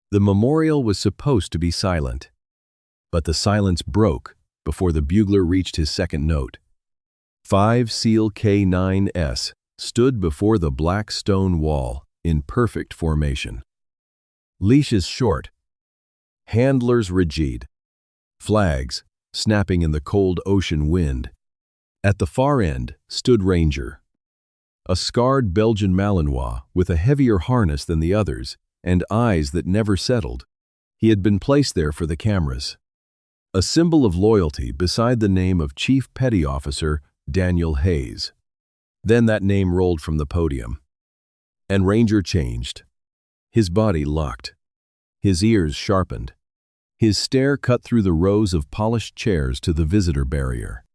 The memorial was supposed to be silent, but the silence broke before the bugler reached his second note. 5 SEAL K9S stood before the black stone wall in perfect formation. Leashes short, handlers rigid, flags snapping in the cold ocean wind. At the far end stood Ranger, a scarred Belgian Malinois with a heavier harness than the others and eyes that never settled. He had been placed there for the cameras, a symbol of loyalty beside the name of Chief Petty Officer Daniel Hayes. Then that name rolled from the podium, and Ranger changed. His body locked, his ears sharpened, his stare cut through the rows of polished chairs to the visitor barrier,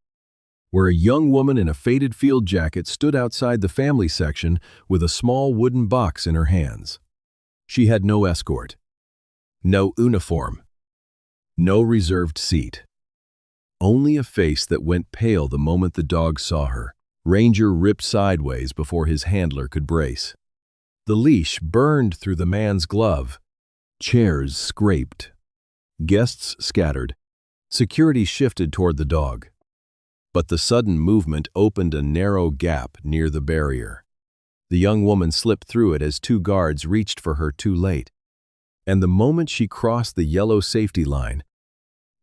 where a young woman in a faded field jacket stood outside the family section with a small wooden box in her hands. She had no escort, no uniform, no reserved seat. Only a face that went pale the moment the dog saw her. Ranger ripped sideways before his handler could brace. The leash burned through the man's glove. Chairs scraped. Guests scattered. Security shifted toward the dog. But the sudden movement opened a narrow gap near the barrier. The young woman slipped through it as 2 guards reached for her too late. And the moment she crossed the yellow safety line,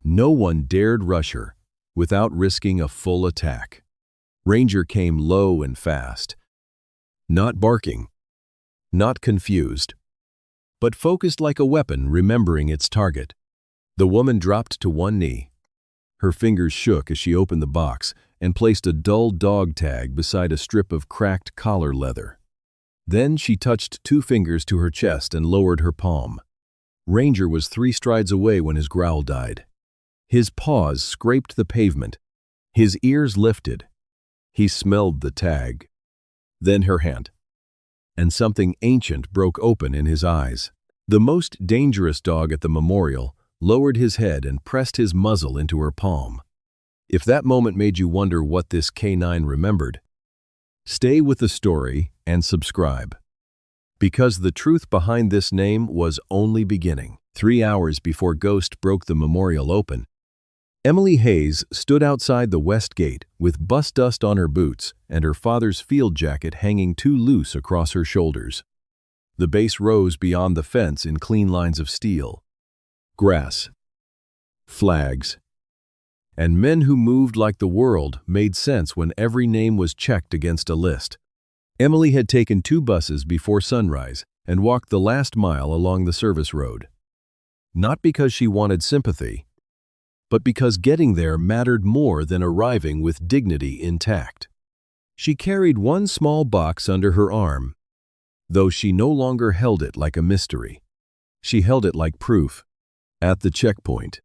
no one dared rush her without risking a full attack. Ranger came low and fast, not barking, not confused, but focused like a weapon remembering its target. The woman dropped to one knee. Her fingers shook as she opened the box and placed a dull dog tag beside a strip of cracked collar leather. Then she touched 2 fingers to her chest and lowered her palm. Ranger was 3 strides away when his growl died. His paws scraped the pavement. His ears lifted. He smelled the tag. Then her hand. And something ancient broke open in his eyes. The most dangerous dog at the memorial lowered his head and pressed his muzzle into her palm. If that moment made you wonder what this canine remembered, stay with the story and subscribe. Because the truth behind this name was only beginning. 3 hours before Ghost broke the memorial open, Emily Hayes stood outside the west gate with bus dust on her boots and her father's field jacket hanging too loose across her shoulders. The base rose beyond the fence in clean lines of steel. Grass, flags, and men who moved like the world made sense when every name was checked against a list. Emily had taken 2 buses before sunrise and walked the last mile along the service road. Not because she wanted sympathy, but because getting there mattered more than arriving with dignity intact. She carried 1 small box under her arm, though she no longer held it like a mystery. She held it like proof. At the checkpoint,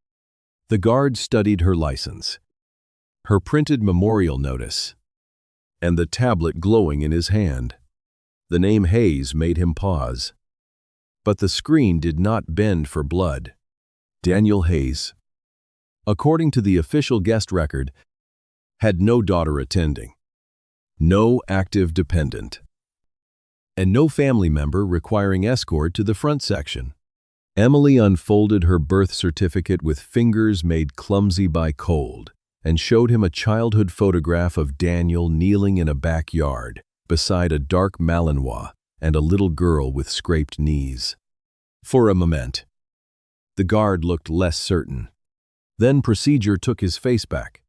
the guard studied her license, her printed memorial notice, and the tablet glowing in his hand. The name Hayes made him pause. But the screen did not bend for blood. Daniel Hayes, according to the official guest record, had no daughter attending, no active dependent, and no family member requiring escort to the front section. Emily unfolded her birth certificate with fingers made clumsy by cold and showed him a childhood photograph of Daniel kneeling in a backyard beside a dark Malinois and a little girl with scraped knees. For a moment, the guard looked less certain. Then procedure took his face back.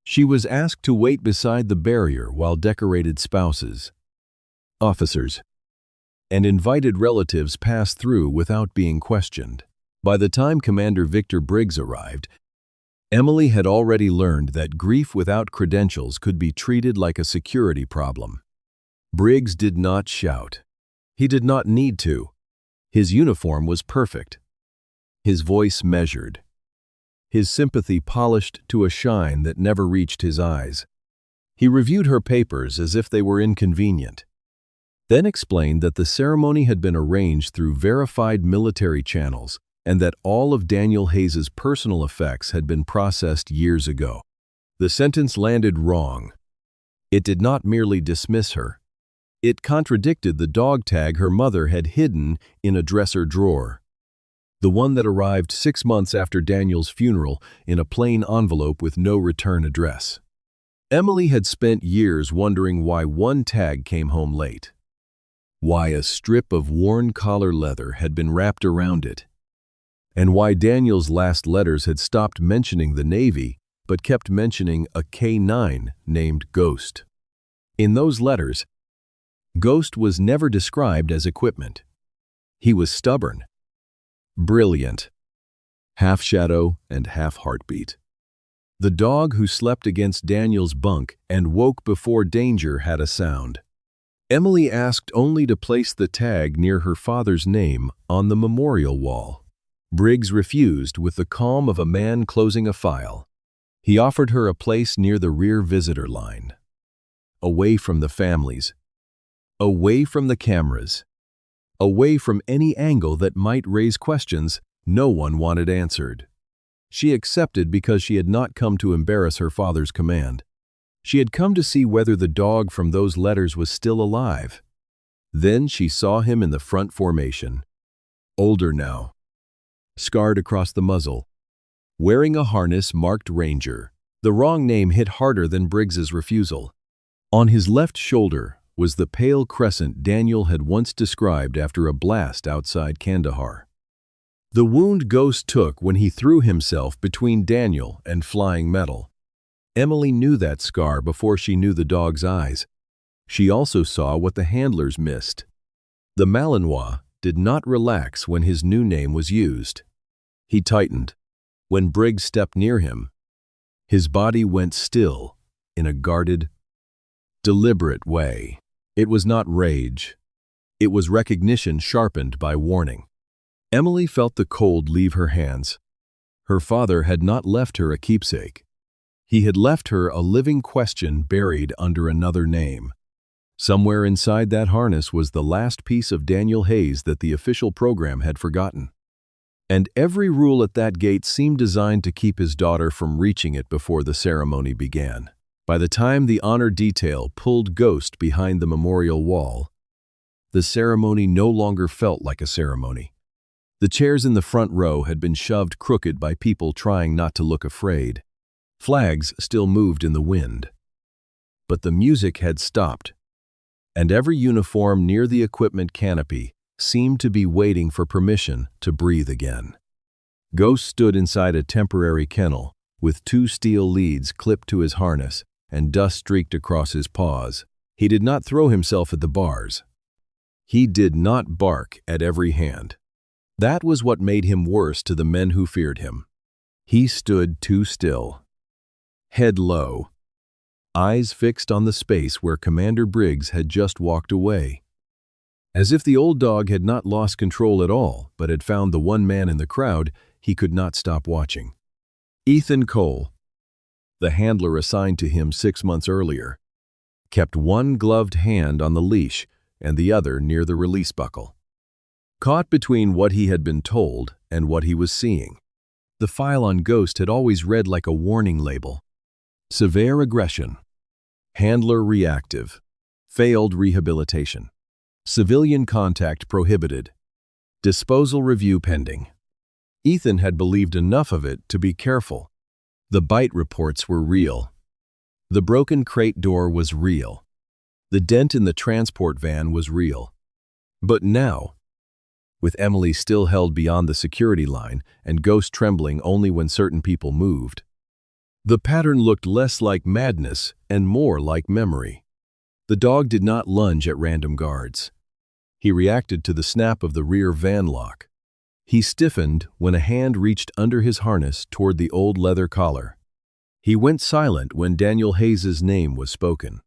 She was asked to wait beside the barrier while decorated spouses, officers, and invited relatives passed through without being questioned. By the time Commander Victor Briggs arrived, Emily had already learned that grief without credentials could be treated like a security problem. Briggs did not shout. He did not need to. His uniform was perfect. His voice measured. His sympathy polished to a shine that never reached his eyes. He reviewed her papers as if they were inconvenient, then explained that the ceremony had been arranged through verified military channels and that all of Daniel Hayes's personal effects had been processed years ago. The sentence landed wrong. It did not merely dismiss her. It contradicted the dog tag her mother had hidden in a dresser drawer. the one that arrived 6 months after Daniel's funeral in a plain envelope with no return address. Emily had spent years wondering why one tag came home late, why a strip of worn collar leather had been wrapped around it, and why Daniel's last letters had stopped mentioning the Navy but kept mentioning a K-9 named Ghost. In those letters, Ghost was never described as equipment. He was stubborn, brilliant, half shadow and half heartbeat. The dog who slept against Daniel's bunk and woke before danger had a sound. Emily asked only to place the tag near her father's name on the memorial wall. Briggs refused with the calm of a man closing a file. He offered her a place near the rear visitor line, away from the families, away from the cameras, away from any angle that might raise questions no one wanted answered. She accepted because she had not come to embarrass her father's command. She had come to see whether the dog from those letters was still alive. Then she saw him in the front formation, older now, scarred across the muzzle, wearing a harness marked Ranger. The wrong name hit harder than Briggs's refusal. On his left shoulder was the pale crescent Daniel had once described after a blast outside Kandahar. The wound Ghost took when he threw himself between Daniel and flying metal. Emily knew that scar before she knew the dog's eyes. She also saw what the handlers missed. The Malinois did not relax when his new name was used. He tightened. When Briggs stepped near him, his body went still in a guarded, deliberate way. It was not rage. It was recognition sharpened by warning. Emily felt the cold leave her hands. Her father had not left her a keepsake. He had left her a living question buried under another name. Somewhere inside that harness was the last piece of Daniel Hayes that the official program had forgotten. And every rule at that gate seemed designed to keep his daughter from reaching it before the ceremony began. By the time the honor detail pulled Ghost behind the memorial wall, the ceremony no longer felt like a ceremony. The chairs in the front row had been shoved crooked by people trying not to look afraid. Flags still moved in the wind. But the music had stopped, and every uniform near the equipment canopy seemed to be waiting for permission to breathe again. Ghost stood inside a temporary kennel, with 2 steel leads clipped to his harness and dust streaked across his paws. He did not throw himself at the bars. He did not bark at every hand. That was what made him worse to the men who feared him. He stood too still, head low, eyes fixed on the space where Commander Briggs had just walked away. As if the old dog had not lost control at all, but had found the one man in the crowd he could not stop watching. Ethan Cole, the handler assigned to him 6 months earlier, kept one gloved hand on the leash and the other near the release buckle. Caught between what he had been told and what he was seeing, the file on Ghost had always read like a warning label. Severe aggression, handler reactive, failed rehabilitation, civilian contact prohibited, disposal review pending. Ethan had believed enough of it to be careful. The bite reports were real. The broken crate door was real. The dent in the transport van was real. But now, with Emily still held beyond the security line and Ghost trembling only when certain people moved, the pattern looked less like madness and more like memory. The dog did not lunge at random guards. He reacted to the snap of the rear van lock. He stiffened when a hand reached under his harness toward the old leather collar. He went silent when Daniel Hayes's name was spoken.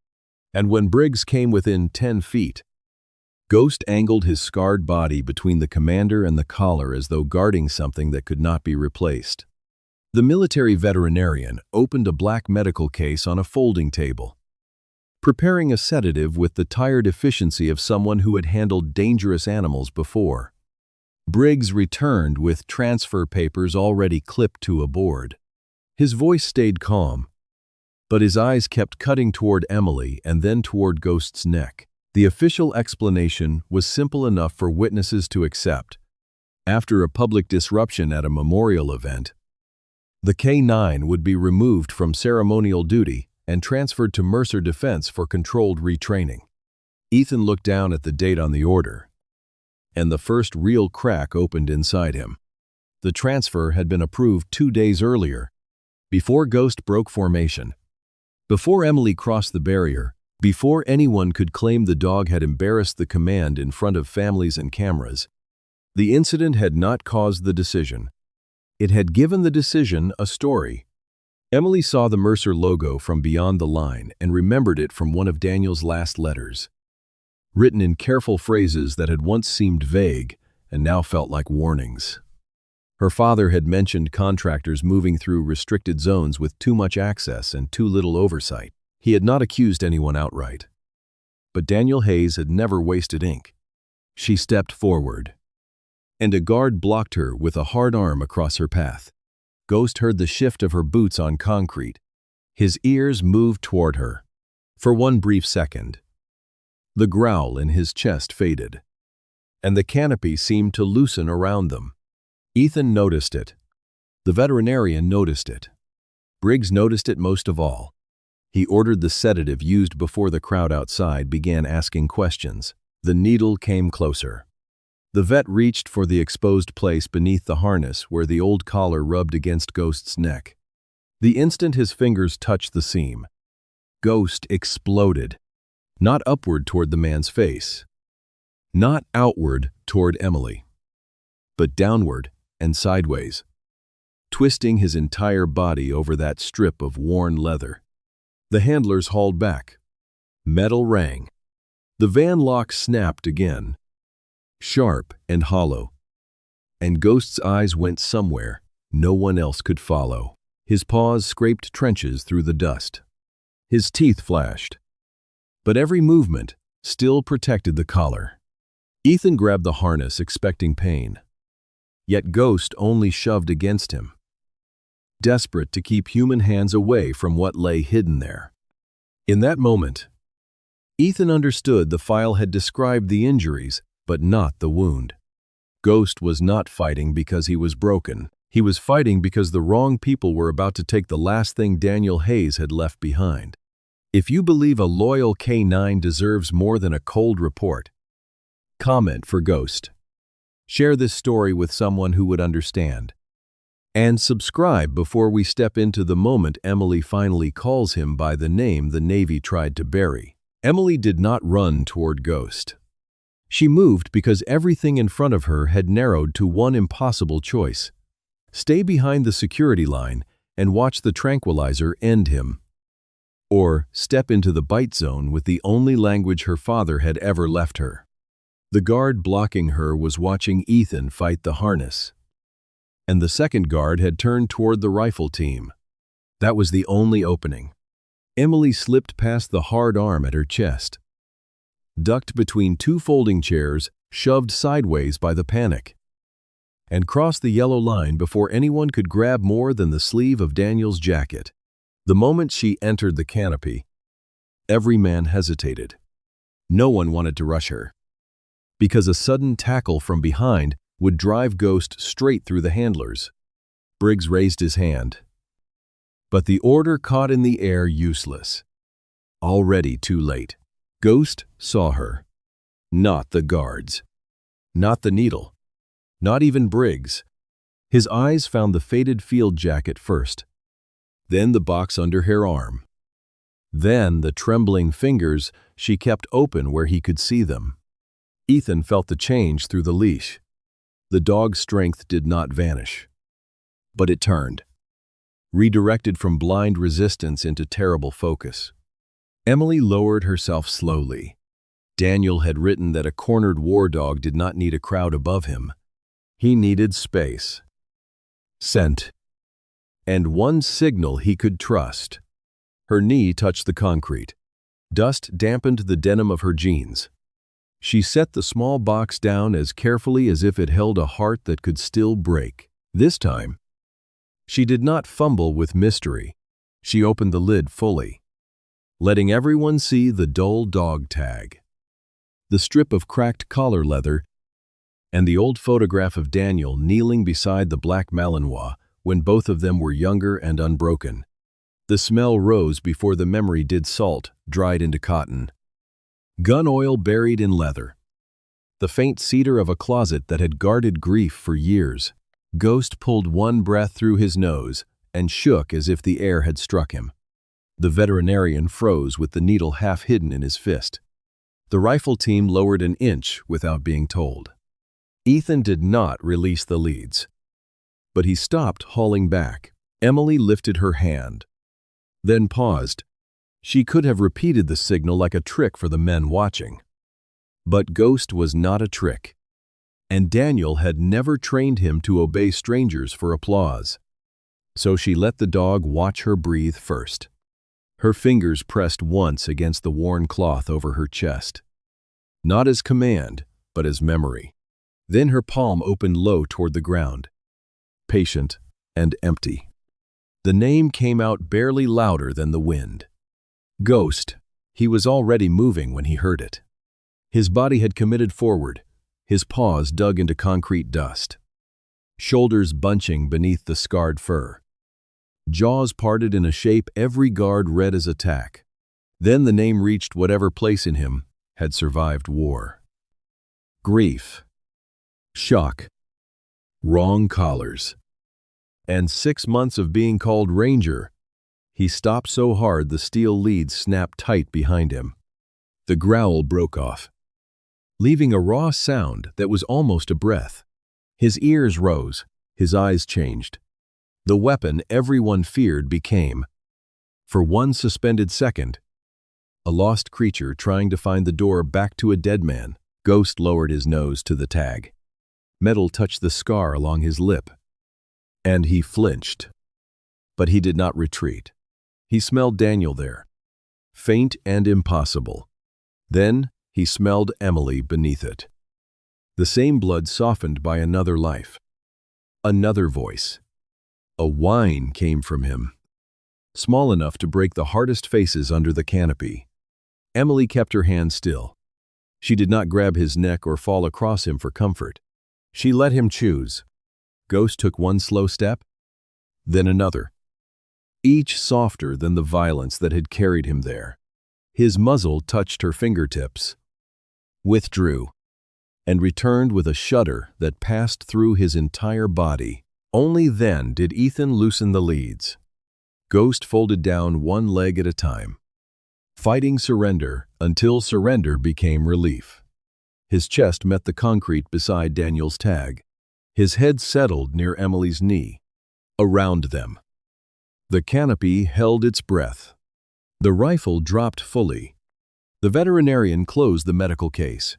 And when Briggs came within 10 feet, Ghost angled his scarred body between the commander and the collar as though guarding something that could not be replaced. The military veterinarian opened a black medical case on a folding table, preparing a sedative with the tired efficiency of someone who had handled dangerous animals before. Briggs returned with transfer papers already clipped to a board. His voice stayed calm, but his eyes kept cutting toward Emily and then toward Ghost's neck. The official explanation was simple enough for witnesses to accept. After a public disruption at a memorial event, the K-9 would be removed from ceremonial duty and transferred to Mercer Defense for controlled retraining. Ethan looked down at the date on the order, and the first real crack opened inside him. The transfer had been approved 2 days earlier, before Ghost broke formation. Before Emily crossed the barrier, before anyone could claim the dog had embarrassed the command in front of families and cameras, the incident had not caused the decision. It had given the decision a story. Emily saw the Mercer logo from beyond the line and remembered it from one of Daniel's last letters, written in careful phrases that had once seemed vague and now felt like warnings. Her father had mentioned contractors moving through restricted zones with too much access and too little oversight. He had not accused anyone outright. But Daniel Hayes had never wasted ink. She stepped forward, and a guard blocked her with a hard arm across her path. Ghost heard the shift of her boots on concrete. His ears moved toward her. For one brief second, the growl in his chest faded, and the canopy seemed to loosen around them. Ethan noticed it. The veterinarian noticed it. Briggs noticed it most of all. He ordered the sedative used before the crowd outside began asking questions. The needle came closer. The vet reached for the exposed place beneath the harness where the old collar rubbed against Ghost's neck. The instant his fingers touched the seam, Ghost exploded. Not upward toward the man's face, not outward toward Emily, but downward and sideways, twisting his entire body over that strip of worn leather. The handlers hauled back. Metal rang. The van lock snapped again, sharp and hollow, and Ghost's eyes went somewhere no one else could follow. His paws scraped trenches through the dust. His teeth flashed, but every movement still protected the collar. Ethan grabbed the harness, expecting pain. Yet Ghost only shoved against him, desperate to keep human hands away from what lay hidden there. In that moment, Ethan understood the file had described the injuries, but not the wound. Ghost was not fighting because he was broken. He was fighting because the wrong people were about to take the last thing Daniel Hayes had left behind. If you believe a loyal K-9 deserves more than a cold report, comment for Ghost. Share this story with someone who would understand. And subscribe before we step into the moment Emily finally calls him by the name the Navy tried to bury. Emily did not run toward Ghost. She moved because everything in front of her had narrowed to one impossible choice: stay behind the security line and watch the tranquilizer end him, or step into the bite zone with the only language her father had ever left her. The guard blocking her was watching Ethan fight the harness, and the second guard had turned toward the rifle team. That was the only opening. Emily slipped past the hard arm at her chest, ducked between two folding chairs, shoved sideways by the panic, and crossed the yellow line before anyone could grab more than the sleeve of Daniel's jacket. The moment she entered the canopy, every man hesitated. No one wanted to rush her, because a sudden tackle from behind would drive Ghost straight through the handlers. Briggs raised his hand, but the order caught in the air useless. Already too late. Ghost saw her. Not the guards. Not the needle. Not even Briggs. His eyes found the faded field jacket first, then the box under her arm, then the trembling fingers she kept open where he could see them. Ethan felt the change through the leash. The dog's strength did not vanish, but it turned, redirected from blind resistance into terrible focus. Emily lowered herself slowly. Daniel had written that a cornered war dog did not need a crowd above him. He needed space, scent, and one signal he could trust. Her knee touched the concrete. Dust dampened the denim of her jeans. She set the small box down as carefully as if it held a heart that could still break. This time, she did not fumble with mystery. She opened the lid fully, letting everyone see the dull dog tag. The strip of cracked collar leather and the old photograph of Daniel kneeling beside the black Malinois when both of them were younger and unbroken. The smell rose before the memory did salt, dried into cotton. Gun oil buried in leather. The faint cedar of a closet that had guarded grief for years. Ghost pulled one breath through his nose and shook as if the air had struck him. The veterinarian froze with the needle half hidden in his fist. The rifle team lowered an inch without being told. Ethan did not release the leads. But he stopped hauling back. Emily lifted her hand, then paused. She could have repeated the signal like a trick for the men watching. But Ghost was not a trick, and Daniel had never trained him to obey strangers for applause. So she let the dog watch her breathe first. Her fingers pressed once against the worn cloth over her chest. Not as command, but as memory. Then her palm opened low toward the ground. Patient and empty. The name came out barely louder than the wind. Ghost. He was already moving when he heard it. His body had committed forward, his paws dug into concrete dust. Shoulders bunching beneath the scarred fur. Jaws parted in a shape every guard read as attack. Then the name reached whatever place in him had survived war. Grief. Shock. Wrong collars. And 6 months of being called Ranger. He stopped so hard the steel leads snapped tight behind him. The growl broke off, leaving a raw sound that was almost a breath. His ears rose, his eyes changed. The weapon everyone feared became, for one suspended second, a lost creature trying to find the door back to a dead man. Ghost lowered his nose to the tag. Metal touched the scar along his lip, and he flinched. But he did not retreat. He smelled Daniel there, faint and impossible. Then he smelled Emily beneath it. The same blood softened by another life. Another voice. A whine came from him, small enough to break the hardest faces under the canopy. Emily kept her hand still. She did not grab his neck or fall across him for comfort. She let him choose. Ghost took one slow step, then another, each softer than the violence that had carried him there. His muzzle touched her fingertips, withdrew, and returned with a shudder that passed through his entire body. Only then did Ethan loosen the leads. Ghost folded down one leg at a time, fighting surrender until surrender became relief. His chest met the concrete beside Daniel's tag. His head settled near Emily's knee. Around them, the canopy held its breath. The rifle dropped fully. The veterinarian closed the medical case.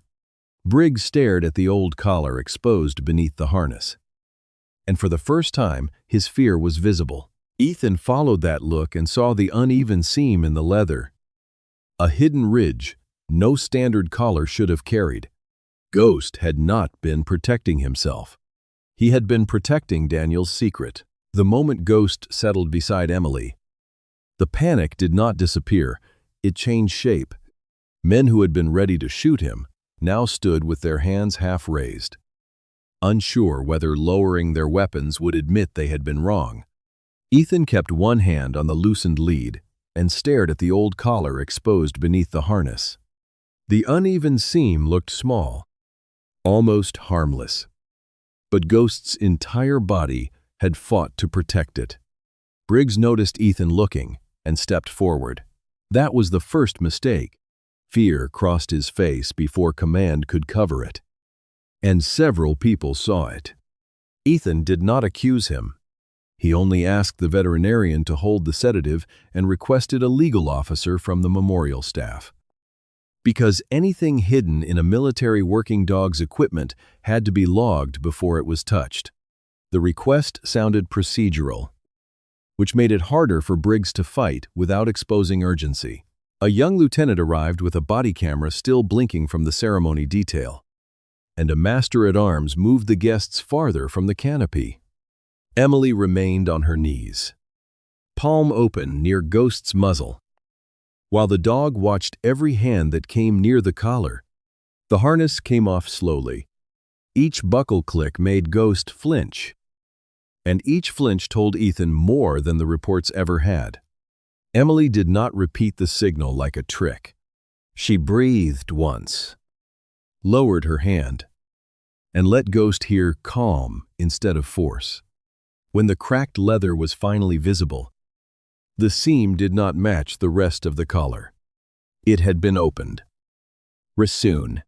Briggs stared at the old collar exposed beneath the harness. And for the first time, his fear was visible. Ethan followed that look and saw the uneven seam in the leather. A hidden ridge no standard collar should have carried. Ghost had not been protecting himself. He had been protecting Daniel's secret. The moment Ghost settled beside Emily, the panic did not disappear. It changed shape. Men who had been ready to shoot him now stood with their hands half raised, unsure whether lowering their weapons would admit they had been wrong. Ethan kept one hand on the loosened lead and stared at the old collar exposed beneath the harness. The uneven seam looked small, almost harmless. But Ghost's entire body had fought to protect it. Briggs noticed Ethan looking and stepped forward. That was the first mistake. Fear crossed his face before command could cover it. And several people saw it. Ethan did not accuse him. He only asked the veterinarian to hold the sedative and requested a legal officer from the memorial staff. Because anything hidden in a military working dog's equipment had to be logged before it was touched. The request sounded procedural, which made it harder for Briggs to fight without exposing urgency. A young lieutenant arrived with a body camera still blinking from the ceremony detail, and a master-at-arms moved the guests farther from the canopy. Emily remained on her knees, palm open near Ghost's muzzle, while the dog watched every hand that came near the collar. The harness came off slowly, Each buckle click made Ghost flinch, and each flinch told Ethan more than the reports ever had. Emily did not repeat the signal like a trick. She breathed once, lowered her hand, and let Ghost hear calm instead of force. When the cracked leather was finally visible, the seam did not match the rest of the collar. It had been opened, resewn,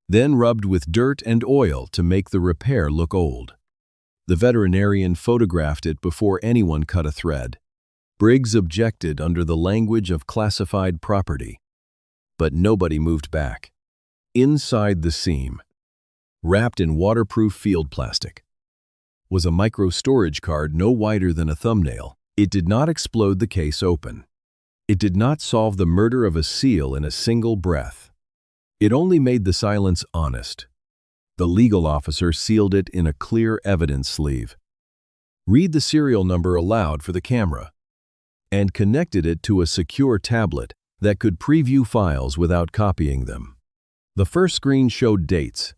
then rubbed with dirt and oil to make the repair look old. The veterinarian photographed it before anyone cut a thread. Briggs objected under the language of classified property, but nobody moved back. Inside the seam, wrapped in waterproof field plastic, was a micro-storage card no wider than a thumbnail. It did not explode the case open. It did not solve the murder of a seal in a single breath. It only made the silence honest. The legal officer sealed it in a clear evidence sleeve, read the serial number aloud for the camera, and connected it to a secure tablet that could preview files without copying them. The first screen showed dates,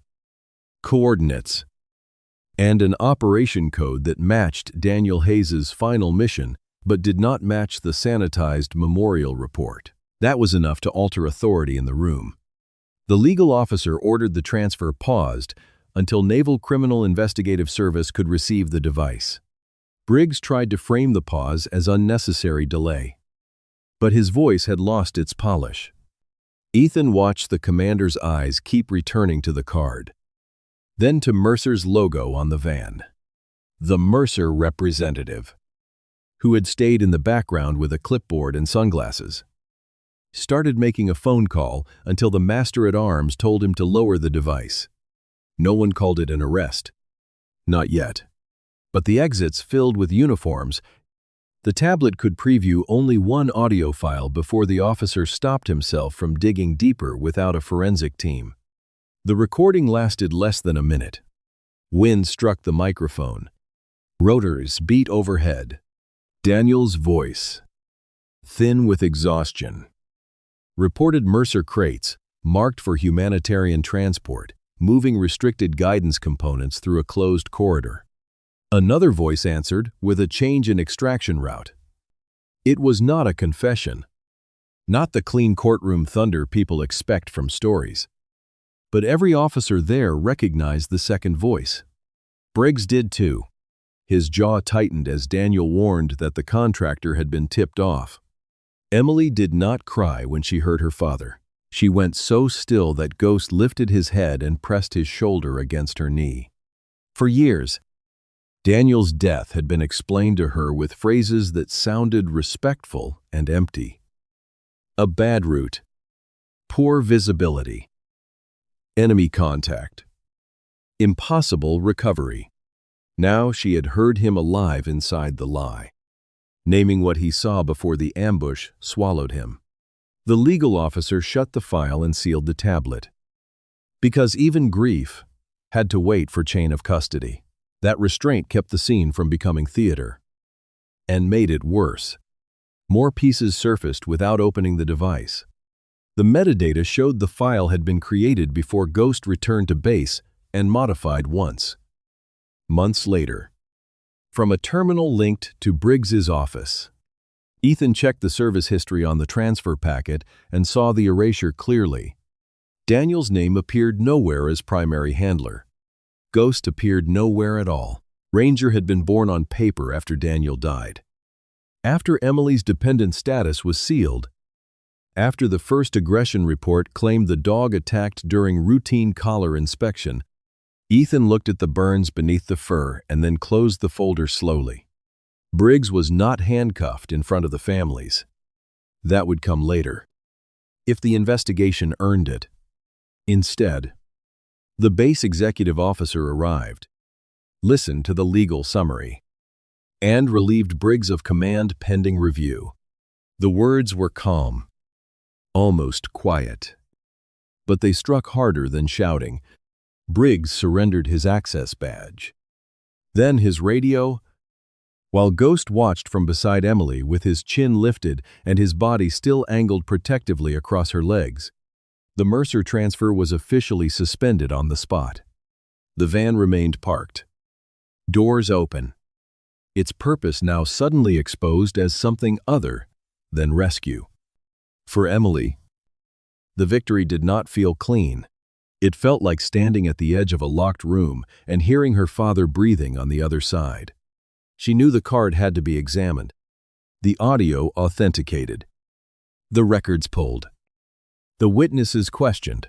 coordinates, and an operation code that matched Daniel Hayes's final mission but did not match the sanitized memorial report. That was enough to alter authority in the room. The legal officer ordered the transfer paused until Naval Criminal Investigative Service could receive the device. Briggs tried to frame the pause as unnecessary delay, but his voice had lost its polish. Ethan watched the commander's eyes keep returning to the card, then to Mercer's logo on the van. The Mercer representative, who had stayed in the background with a clipboard and sunglasses, started making a phone call until the master-at-arms told him to lower the device. No one called it an arrest. Not yet. But the exits filled with uniforms. The tablet could preview only one audio file before the officer stopped himself from digging deeper without a forensic team. The recording lasted less than a minute. Wind struck the microphone. Rotors beat overhead. Daniel's voice, thin with exhaustion, reported Mercer crates, marked for humanitarian transport, moving restricted guidance components through a closed corridor. Another voice answered with a change in extraction route. It was not a confession, not the clean courtroom thunder people expect from stories. But every officer there recognized the second voice. Briggs did too. His jaw tightened as Daniel warned that the contractor had been tipped off. Emily did not cry when she heard her father. She went so still that Ghost lifted his head and pressed his shoulder against her knee. For years, Daniel's death had been explained to her with phrases that sounded respectful and empty. A bad route, poor visibility, enemy contact, impossible recovery. Now she had heard him alive inside the lie, naming what he saw before the ambush swallowed him. The legal officer shut the file and sealed the tablet. Because even grief had to wait for chain of custody. That restraint kept the scene from becoming theater, and made it worse. More pieces surfaced without opening the device. The metadata showed the file had been created before Ghost returned to base and modified once. Months later, from a terminal linked to Briggs's office, Ethan checked the service history on the transfer packet and saw the erasure clearly. Daniel's name appeared nowhere as primary handler. Ghost appeared nowhere at all. Ranger had been born on paper after Daniel died. After Emily's dependent status was sealed, after the first aggression report claimed the dog attacked during routine collar inspection, Ethan looked at the burns beneath the fur and then closed the folder slowly. Briggs was not handcuffed in front of the families. That would come later, if the investigation earned it. Instead, the base executive officer arrived, listened to the legal summary, and relieved Briggs of command pending review. The words were calm, almost quiet, but they struck harder than shouting. Briggs surrendered his access badge, then his radio, while Ghost watched from beside Emily with his chin lifted and his body still angled protectively across her legs. The Mercer transfer was officially suspended on the spot. The van remained parked. Doors open. Its purpose now suddenly exposed as something other than rescue. For Emily, the victory did not feel clean. It felt like standing at the edge of a locked room and hearing her father breathing on the other side. She knew the card had to be examined, the audio authenticated, the records pulled, the witnesses questioned,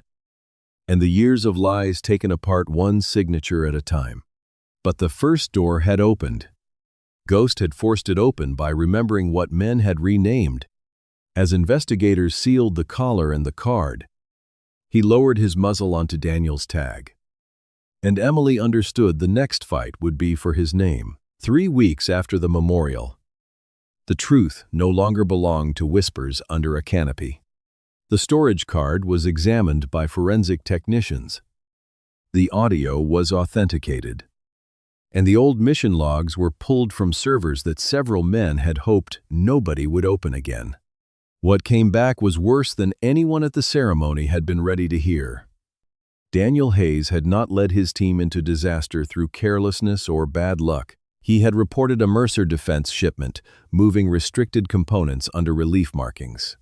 and the years of lies taken apart one signature at a time. But the first door had opened. Ghost had forced it open by remembering what men had renamed. As investigators sealed the collar and the card, he lowered his muzzle onto Daniel's tag. And Emily understood the next fight would be for his name. 3 weeks after the memorial, the truth no longer belonged to whispers under a canopy. The storage card was examined by forensic technicians. The audio was authenticated, and the old mission logs were pulled from servers that several men had hoped nobody would open again. What came back was worse than anyone at the ceremony had been ready to hear. Daniel Hayes had not led his team into disaster through carelessness or bad luck. He had reported a Mercer defense shipment, moving restricted components under relief markings.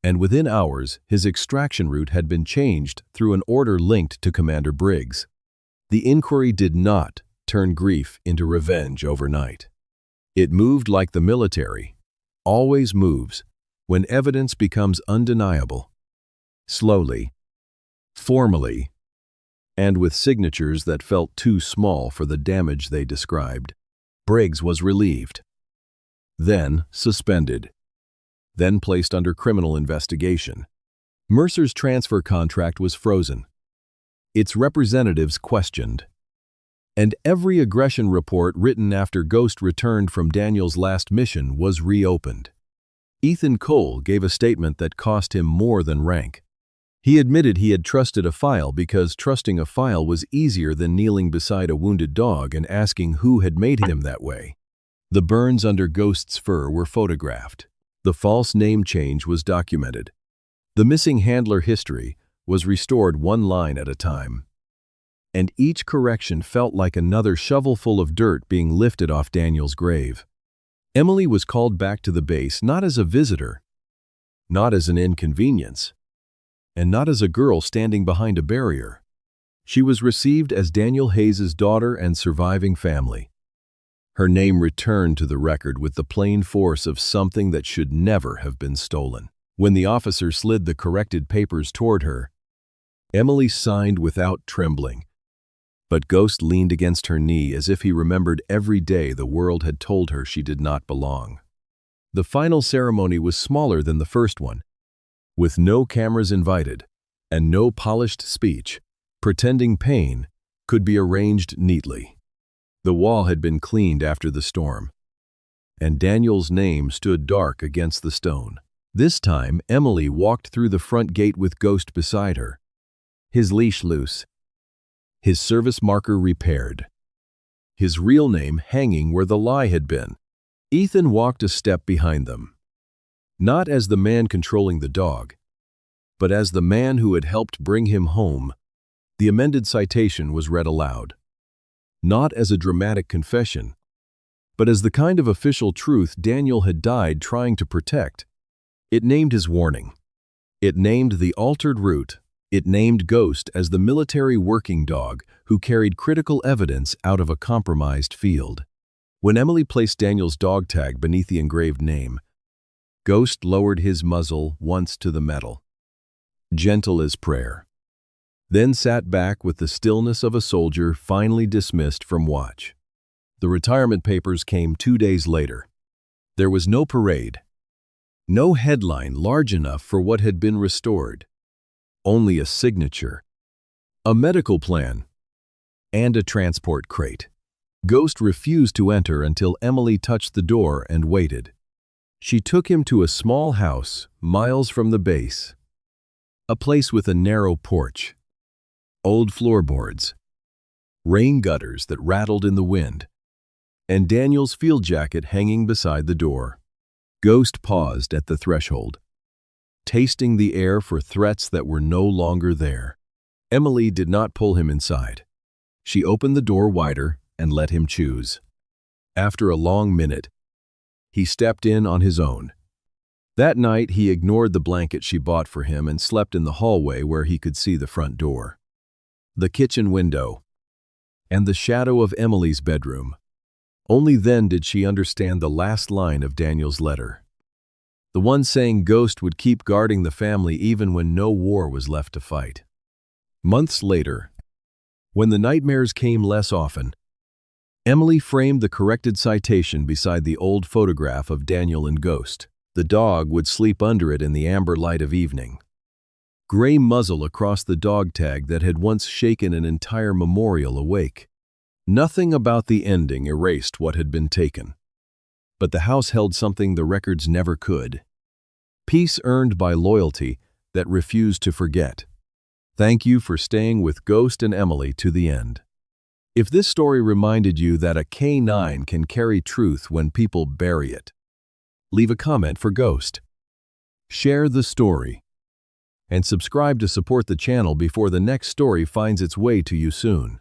And within hours, his extraction route had been changed through an order linked to Commander Briggs. The inquiry did not turn grief into revenge overnight. It moved like the military always moves when evidence becomes undeniable. Slowly, formally, and with signatures that felt too small for the damage they described. Briggs was relieved, then suspended, then placed under criminal investigation. Mercer's transfer contract was frozen, its representatives questioned, and every aggression report written after Ghost returned from Daniel's last mission was reopened. Ethan Cole gave a statement that cost him more than rank. He admitted he had trusted a file because trusting a file was easier than kneeling beside a wounded dog and asking who had made him that way. The burns under Ghost's fur were photographed. The false name change was documented. The missing handler history was restored one line at a time. And each correction felt like another shovelful of dirt being lifted off Daniel's grave. Emily was called back to the base not as a visitor, not as an inconvenience, and not as a girl standing behind a barrier. She was received as Daniel Hayes' daughter and surviving family. Her name returned to the record with the plain force of something that should never have been stolen. When the officer slid the corrected papers toward her, Emily signed without trembling. But Ghost leaned against her knee as if he remembered every day the world had told her she did not belong. The final ceremony was smaller than the first one, with no cameras invited and no polished speech. Pretending pain could be arranged neatly. The wall had been cleaned after the storm, and Daniel's name stood dark against the stone. This time, Emily walked through the front gate with Ghost beside her, his leash loose, his service marker repaired, his real name hanging where the lie had been. Ethan walked a step behind them, not as the man controlling the dog, but as the man who had helped bring him home. The amended citation was read aloud, not as a dramatic confession, but as the kind of official truth Daniel had died trying to protect. It named his warning. It named the altered route. It named Ghost as the military working dog who carried critical evidence out of a compromised field. When Emily placed Daniel's dog tag beneath the engraved name, Ghost lowered his muzzle once to the metal, gentle as prayer, then sat back with the stillness of a soldier finally dismissed from watch. The retirement papers came 2 days later. There was no parade, no headline large enough for what had been restored, only a signature, a medical plan, and a transport crate. Ghost refused to enter until Emily touched the door and waited. She took him to a small house miles from the base, a place with a narrow porch, old floorboards, rain gutters that rattled in the wind, and Daniel's field jacket hanging beside the door. Ghost paused at the threshold, tasting the air for threats that were no longer there. Emily did not pull him inside. She opened the door wider and let him choose. After a long minute, he stepped in on his own. That night, he ignored the blanket she bought for him and slept in the hallway where he could see the front door, the kitchen window, and the shadow of Emily's bedroom. Only then did she understand the last line of Daniel's letter. The one saying Ghost would keep guarding the family even when no war was left to fight. Months later, when the nightmares came less often, Emily framed the corrected citation beside the old photograph of Daniel and Ghost. The dog would sleep under it in the amber light of evening. Gray muzzle across the dog tag that had once shaken an entire memorial awake. Nothing about the ending erased what had been taken. But the house held something the records never could. Peace earned by loyalty that refused to forget. Thank you for staying with Ghost and Emily to the end. If this story reminded you that a K9 can carry truth when people bury it, leave a comment for Ghost. Share the story. And subscribe to support the channel before the next story finds its way to you soon.